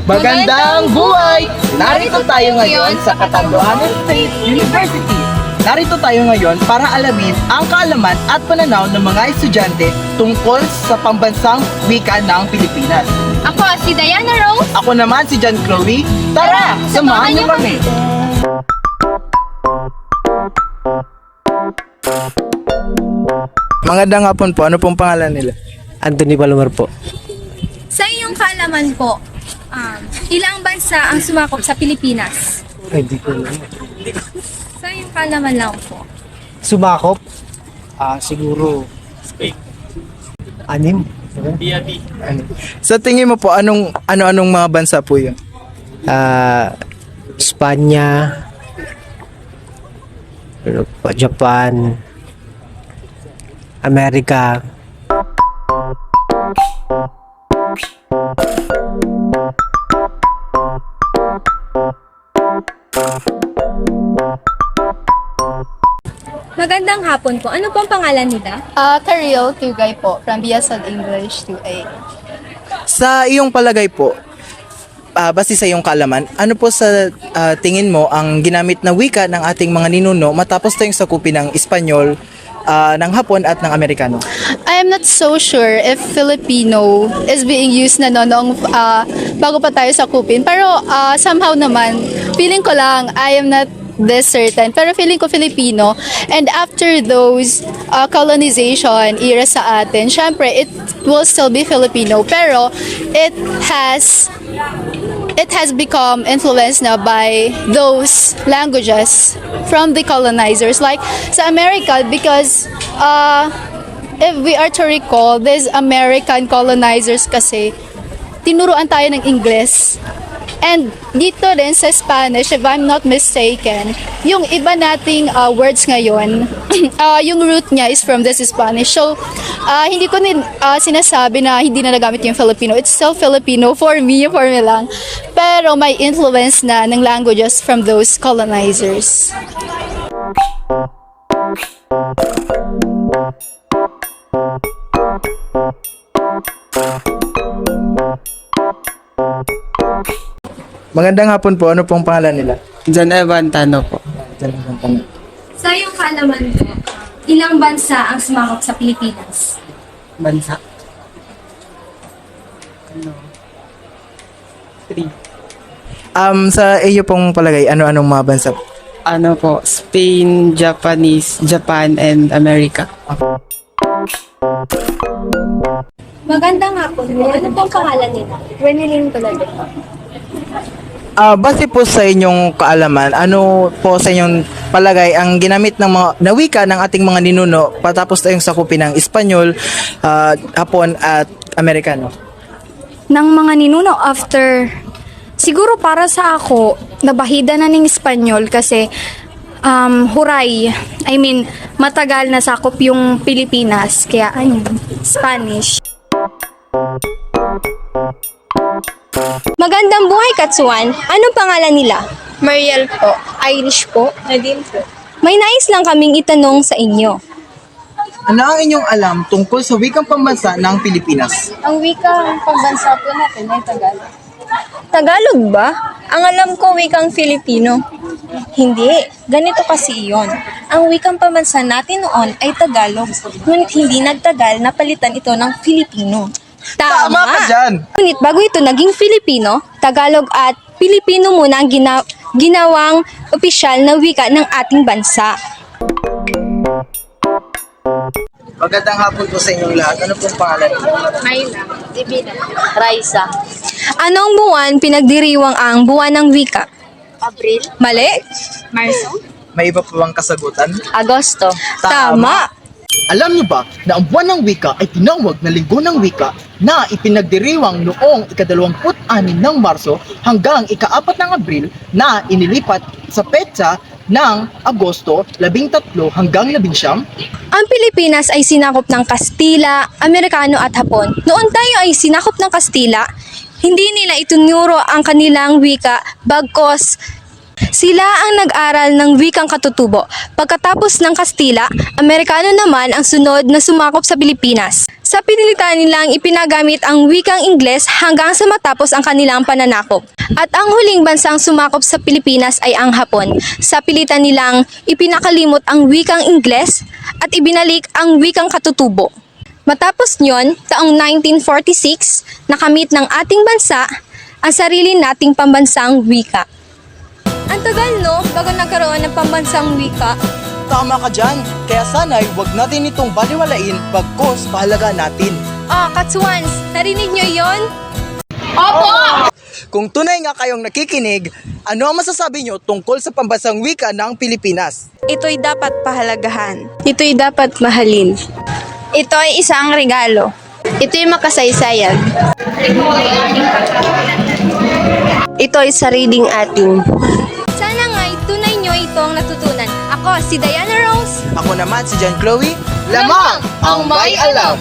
Magandang buhay! Narito tayo ngayon sa Catanduanes State University. Narito tayo ngayon para alamin ang kaalaman at pananaw ng mga estudyante tungkol sa pambansang wika ng Pilipinas. Ako si Diana Rose. Ako naman si John Chloe. Tara, samahan niyo kami! Magandang hapon po. Ano pong pangalan nila? Anthony Palomar po. Sa iyong kaalaman po, ilang bansa ang sumakop sa Pilipinas? Ay, di ko alam. Sa iyong kaalaman lang po. Sumakop? Siguro. Anim? Sa tingin mo po, ano-anong mga bansa po yun? Espanya. Ano pa, Japan. Amerika. Magandang hapon po. Ano pong pangalan nila? Karil Tugay po, from BSL English 2A. Sa iyong palagay po, base sa iyong kaalaman, ano po sa tingin mo ang ginamit na wika ng ating mga ninuno matapos tayong sakupin ng Espanyol, ng Hapon at ng Amerikano? I am not so sure if Filipino is being used na noong bago pa tayo sakupin. Pero somehow naman, feeling ko lang, I am not this certain. Pero feeling ko Filipino. And after those colonization era sa atin, syempre, it will still be Filipino. Pero it has become influenced na by those languages from the colonizers. Like sa America, because if we are to recall, these American colonizers kasi tinuruan tayo ng Ingles. And dito rin sa Spanish, if I'm not mistaken, yung iba nating words ngayon, yung root niya is from this Spanish. So, hindi ko sinasabi na hindi na nagamit yung Filipino. It's still Filipino for me lang. Pero may influence na ng languages from those colonizers. Magandang hapon po. Ano pong pangalan nila? John Evan Tano po. Sa iyong kaalaman po, ilang bansa ang sumakop sa Pilipinas? Bansa? 3. Sa iyo pong palagay, ano-anong mga bansa po? Ano po, Spain, Japan, and America. Magandang hapon po. Ano pong pangalan nila? Renilyn talaga. Base po sa inyong kaalaman, ano po sa inyong palagay ang ginamit ng mga na wika ng ating mga ninuno patapos tayong sakupin ng Espanyol, Hapon at Amerikano? Ng mga ninuno after, siguro para sa ako, nabahida na ng Espanyol kasi huray, matagal na sakop yung Pilipinas, kaya ayun, Spanish. Magandang buhay, Katsuan. Anong pangalan nila? Mariel po. Irish po. Nadine po. May nais lang kaming itanong sa inyo. Ano ang inyong alam tungkol sa wikang pambansa ng Pilipinas? Ang wikang pambansa po natin ay Tagalog. Tagalog ba? Ang alam ko, wikang Filipino. Hindi. Ganito kasi iyon. Ang wikang pambansa natin noon ay Tagalog. Ngunit hindi nagtagal na palitan ito ng Filipino. Tama ka dyan! Ngunit bago ito naging Filipino, Tagalog at Pilipino muna ang ginawang opisyal na wika ng ating bansa. Magandang hapon po sa inyong lahat. Ano pong pangalan? Mayla. Divina. Raisa. Anong buwan pinagdiriwang ang buwan ng wika? Abril. Mali? Marso. May iba pa bang kasagutan? Agosto. Tama. Alam niyo ba na ang buwan ng wika ay tinawag na linggo ng wika na ipinagdiriwang noong ika-26 ng Marso hanggang ika-4 ng Abril na inilipat sa petsa ng Agosto 13 hanggang 19? Ang Pilipinas ay sinakop ng Kastila, Amerikano at Hapon. Noon tayo ay sinakop ng Kastila, hindi nila itunuro ang kanilang wika bagkos Sila ang nag-aral ng wikang katutubo. Pagkatapos ng Kastila, Amerikano naman ang sunod na sumakop sa Pilipinas. Sa pinilitan nilang ipinagamit ang wikang Ingles hanggang sa matapos ang kanilang pananakop. At ang huling bansang sumakop sa Pilipinas ay ang Hapon. Sa pilitan nilang ipinakalimot ang wikang Ingles at ibinalik ang wikang katutubo. Matapos nyon, taong 1946, nakamit ng ating bansa ang sarili nating pambansang wika. Ang tagal no, bago nagkaroon ng pambansang wika. Tama ka dyan, kaya sana'y wag natin itong baliwalain bagkos pahalaga natin. Katsuans, narinig nyo yon? Kung tunay nga kayong nakikinig, ano ang masasabi nyo tungkol sa pambansang wika ng Pilipinas? Ito'y dapat pahalagahan. Ito'y dapat mahalin. Ito ay isang regalo. Ito'y makasaysayan. Ito ay sariling atin. Sana nga'y tunay nyo itong natutunan. Ako si Diana Rose. Ako naman si John Chloe. Lamang ang may alam!